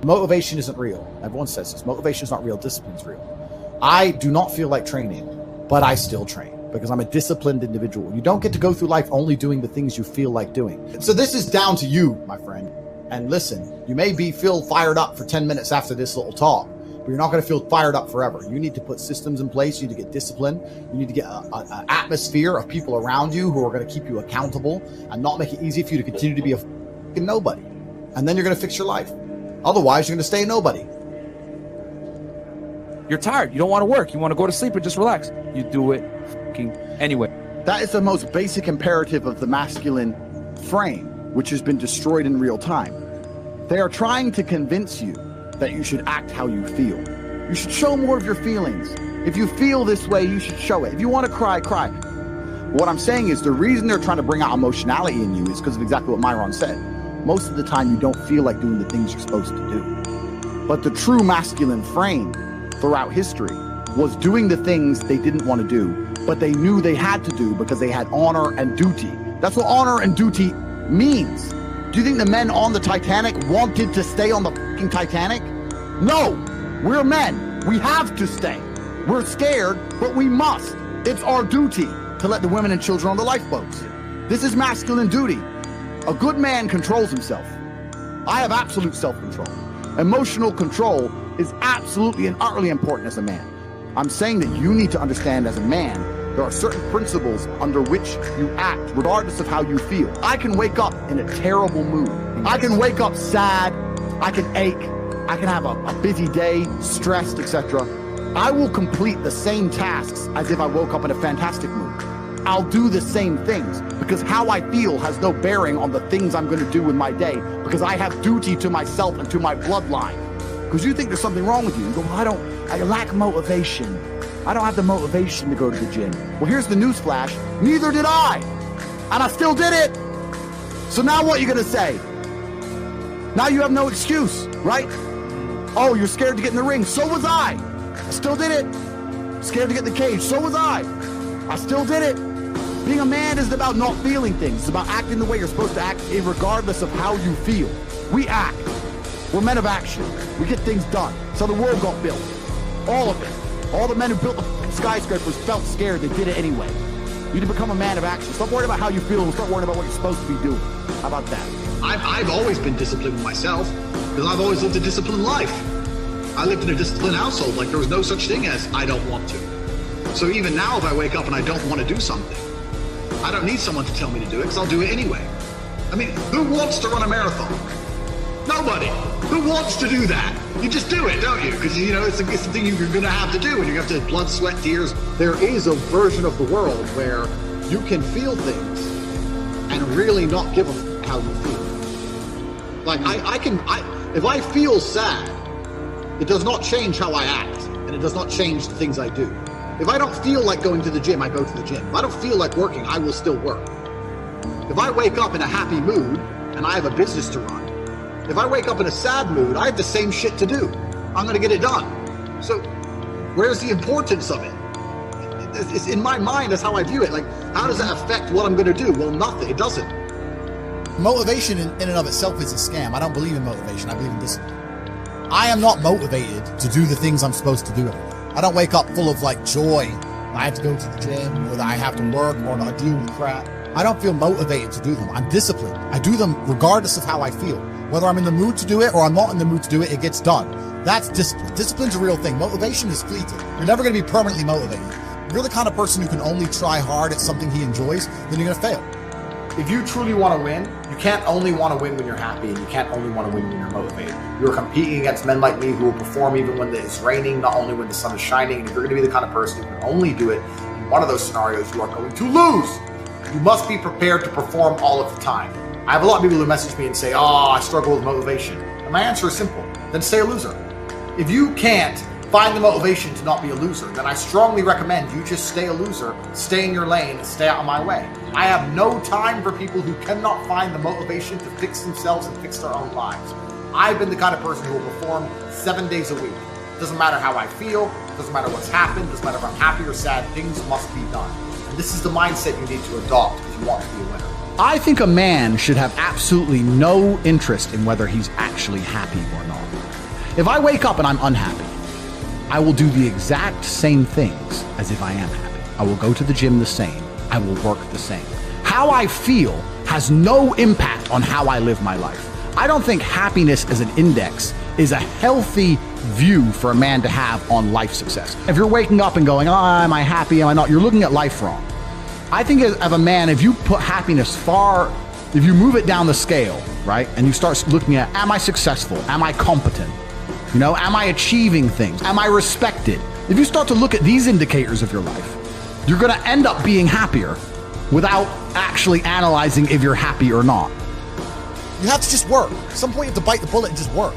Motivation isn't real. Everyone says this. Motivation is not real. Discipline's real. I do not feel like training, but I still train because I'm a disciplined individual. You don't get to go through life only doing the things you feel like doing. So this is down to you, my friend. And listen, you may feel fired up for 10 minutes after this little talk, but you're not going to feel fired up forever. You need to put systems in place. You need to get discipline. You need to get an atmosphere of people around you who are going to keep you accountable and not make it easy for you to continue to be a fucking nobody. And then you're going to fix your life. Otherwise, you're going to stay a nobody. You're tired. You don't want to work. You want to go to sleep and just relax. You do it fucking anyway. That is the most basic imperative of the masculine frame, which has been destroyed in real time. They are trying to convince you that you should act how you feel. You should show more of your feelings. If you feel this way, you should show it. If you want to cry, cry. What I'm saying is the reason they're trying to bring out emotionality in you is because of exactly what Myron said. Most of the time, you don't feel like doing the things you're supposed to do. But the true masculine frame throughout history was doing the things they didn't want to do, but they knew they had to do because they had honor and duty. That's what honor and duty means. Do you think the men on the Titanic wanted to stay on the fucking Titanic? No, we're men. We have to stay. We're scared, but we must. It's our duty to let the women and children on the lifeboats. This is masculine duty. A good man controls himself. I have absolute self-control. Emotional control is absolutely and utterly important as a man. I'm saying that you need to understand as a man, there are certain principles under which you act, regardless of how you feel. I can wake up in a terrible mood. I can wake up sad. I can ache. I can have a busy day, stressed, etc. I will complete the same tasks as if I woke up in a fantastic mood. I'll do the same things because how I feel has no bearing on the things I'm going to do in my day because I have duty to myself and to my bloodline. Because you think there's something wrong with you. You go, well, I lack motivation. I don't have the motivation to go to the gym. Well, here's the news flash. Neither did I. And I still did it. So now what are you going to say? Now you have no excuse, right? Oh, you're scared to get in the ring. So was I. I still did it. Scared to get in the cage. So was I. I still did it. Being a man isn't about not feeling things. It's about acting the way you're supposed to act regardless of how you feel. We act. We're men of action. We get things done. So the world got built. All of it. All the men who built the skyscrapers felt scared. They did it anyway. You need to become a man of action. Stop worrying about how you feel and start worrying about what you're supposed to be doing. How about that? I've always been disciplined myself because I've always lived a disciplined life. I lived in a disciplined household. Like there was no such thing as I don't want to. So even now if I wake up and I don't want to do something, I don't need someone to tell me to do it because I'll do it anyway. I mean, who wants to run a marathon? Nobody. Who wants to do that? You just do it, don't you? Because, you know, it's the thing you're going to have to do, and you have to blood, sweat, tears. There is a version of the world where you can feel things and really not give a f how you feel. Like, if I feel sad, it does not change how I act, and it does not change the things I do. If I don't feel like going to the gym, I go to the gym. If I don't feel like working, I will still work. If I wake up in a happy mood and I have a business to run, if I wake up in a sad mood, I have the same shit to do. I'm going to get it done. So where's the importance of it? It's in my mind, that's how I view it. Like, how does that affect what I'm going to do? Well, nothing. It doesn't. Motivation in and of itself is a scam. I don't believe in motivation. I believe in discipline. I am not motivated to do the things I'm supposed to do every day. I don't wake up full of like joy. I have to go to the gym, or that I have to work, or I deal with crap. I don't feel motivated to do them. I'm disciplined. I do them regardless of how I feel. Whether I'm in the mood to do it or I'm not in the mood to do it, it gets done. That's discipline. Discipline's a real thing. Motivation is fleeting. You're never going to be permanently motivated. If you're the kind of person who can only try hard at something he enjoys, then you're going to fail. If you truly want to win, you can't only want to win when you're happy, and you can't only want to win when you're motivated. You're competing against men like me who will perform even when it's raining, not only when the sun is shining. And if you're going to be the kind of person who can only do it in one of those scenarios, you are going to lose. You must be prepared to perform all of the time. I have a lot of people who message me and say, oh, I struggle with motivation. And my answer is simple. Then stay a loser. If you can't find the motivation to not be a loser, then I strongly recommend you just stay a loser, stay in your lane, and stay out of my way. I have no time for people who cannot find the motivation to fix themselves and fix their own lives. I've been the kind of person who will perform 7 days a week. Doesn't matter how I feel, doesn't matter what's happened, doesn't matter if I'm happy or sad, things must be done. And this is the mindset you need to adopt if you want to be a winner. I think a man should have absolutely no interest in whether he's actually happy or not. If I wake up and I'm unhappy, I will do the exact same things as if I am happy. I will go to the gym the same. I will work the same. How I feel has no impact on how I live my life. I don't think happiness as an index is a healthy view for a man to have on life success. If you're waking up and going, oh, am I happy, am I not? You're looking at life wrong. I think as a man, if you put happiness if you move it down the scale, right? And you start looking at, am I successful? Am I competent? You know, am I achieving things? Am I respected? If you start to look at these indicators of your life, you're going to end up being happier without actually analyzing if you're happy or not. You have to just work. At some point you have to bite the bullet and just work.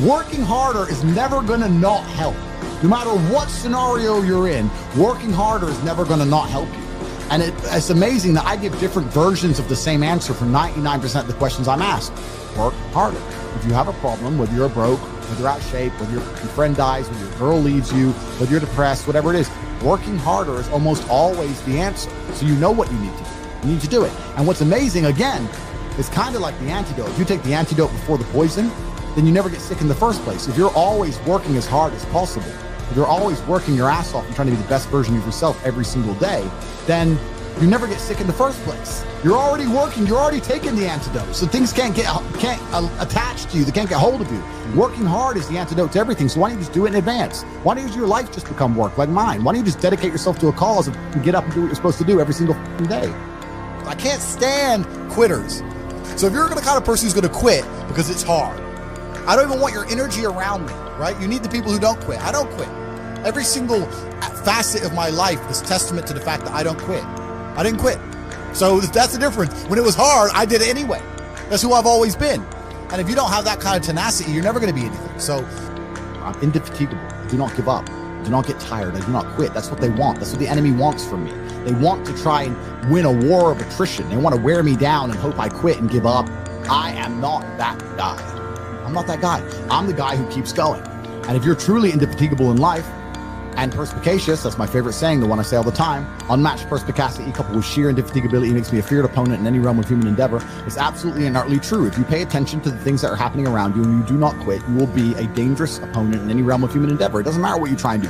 Working harder is never going to not help. No matter what scenario you're in, working harder is never going to not help you. And it's amazing that I give different versions of the same answer for 99% of the questions I'm asked. Work harder. If you have a problem, whether you're broke, whether you're out of shape, whether your friend dies, whether your girl leaves you, whether you're depressed, whatever it is, working harder is almost always the answer. So you know what you need to do. You need to do it. And what's amazing, again, is kind of like the antidote. If you take the antidote before the poison, then you never get sick in the first place. If you're always working as hard as possible, if you're always working your ass off and trying to be the best version of yourself every single day, then you never get sick in the first place. You're already working, you're already taking the antidote. So things can't attach to you, they can't get hold of you. Working hard is the antidote to everything. So why don't you just do it in advance? Why don't your life just become work like mine? Why don't you just dedicate yourself to a cause and get up and do what you're supposed to do every single day? I can't stand quitters. So if you're the kind of person who's gonna quit because it's hard, I don't even want your energy around me, right? You need the people who don't quit. I don't quit. Every single facet of my life is testament to the fact that I don't quit. I didn't quit. So that's the difference. When it was hard, I did it anyway. That's who I've always been. And if you don't have that kind of tenacity, you're never going to be anything. So I'm indefatigable. I do not give up. I do not get tired. I do not quit. That's what they want. That's what the enemy wants from me. They want to try and win a war of attrition. They want to wear me down and hope I quit and give up. I am not that guy. I'm not that guy. I'm the guy who keeps going. And if you're truly indefatigable in life and perspicacious, that's my favorite saying, the one I say all the time, unmatched perspicacity coupled with sheer indefatigability makes me a feared opponent in any realm of human endeavor. It's absolutely and utterly true. If you pay attention to the things that are happening around you and you do not quit, you will be a dangerous opponent in any realm of human endeavor. It doesn't matter what you try and do.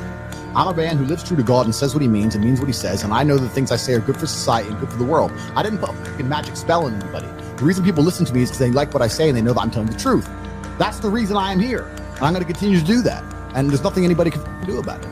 I'm a man who lives true to God and says what he means and means what he says, and I know the things I say are good for society and good for the world. I didn't put a fucking magic spell on anybody. The reason people listen to me is because they like what I say and they know that I'm telling the truth. That's the reason I am here. And I'm going to continue to do that. And there's nothing anybody can do about it.